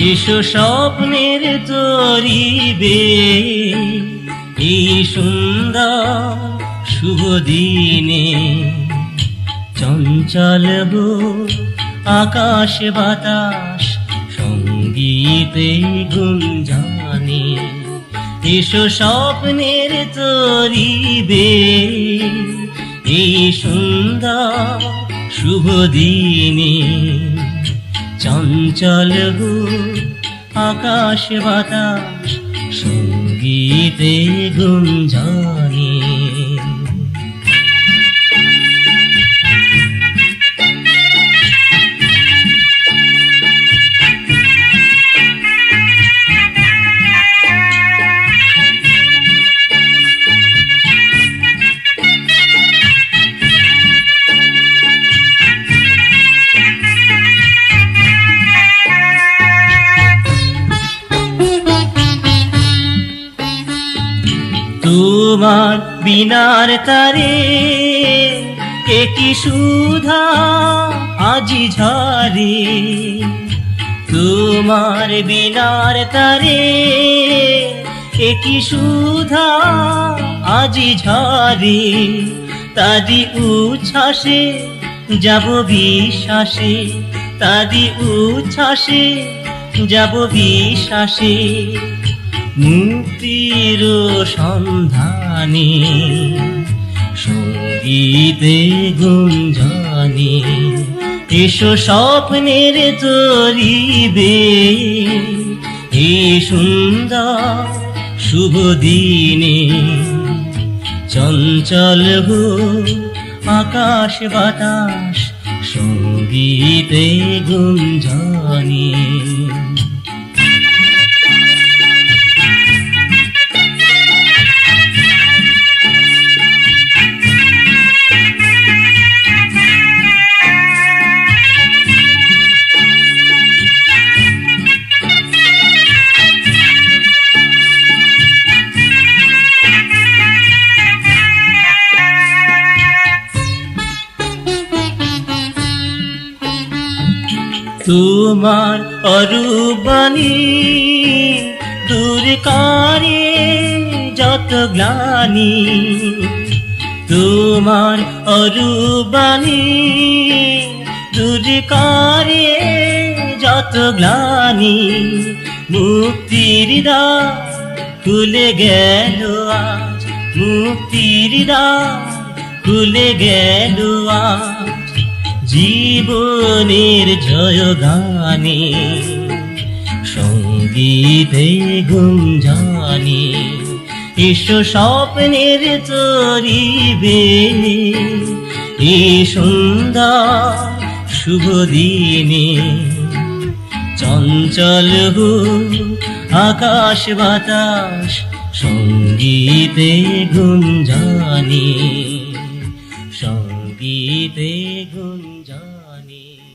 এসো স্বপ্নের তরিবে এই সুন্দর শুভ দিনে, চঞ্চল আকাশ বাতাস সঙ্গীতে গুঞ্জনে। এসো স্বপ্নের তরিবে এই সুন্দর শুভ দিনে, চঞ্চল আকাশ বাতাস সঙ্গীতে গুঞ্জনে। তোমার বিনার তারে কি সুধা আজি ঝরে, তোমার বিনার তারে কি সুধা আজি ঝরে। তারি উচ্ছ্বাসে যাব বিশ্বাসে, তারি উচ্ছ্বাসে যাব বিশ্বাসে, মুক্তির সন্ধানে সঙ্গীতে গুঞ্জনে। এসো স্বপ্নের তরিবে এই সুন্দর শুভ দিনে, চঞ্চল আকাশ বাতাস সঙ্গীতে গুঞ্জনে। তোমার অরূপ বাণী দূর করে যত গ্লানি, তোমার অরূপ বাণী দূর করে যত গ্লানি। মুক্তির দ্বার খুলে গেল আজ, মুক্তির দ্বার খুলে গেল আজ, জীবনের জয় গানে সঙ্গীতে গুঞ্জনে। এসো স্বপ্নের তরিবে এই সুন্দর শুভ দিনে, চঞ্চল আকাশ বাতাস সঙ্গীতে গুঞ্জনে, সঙ্গীতে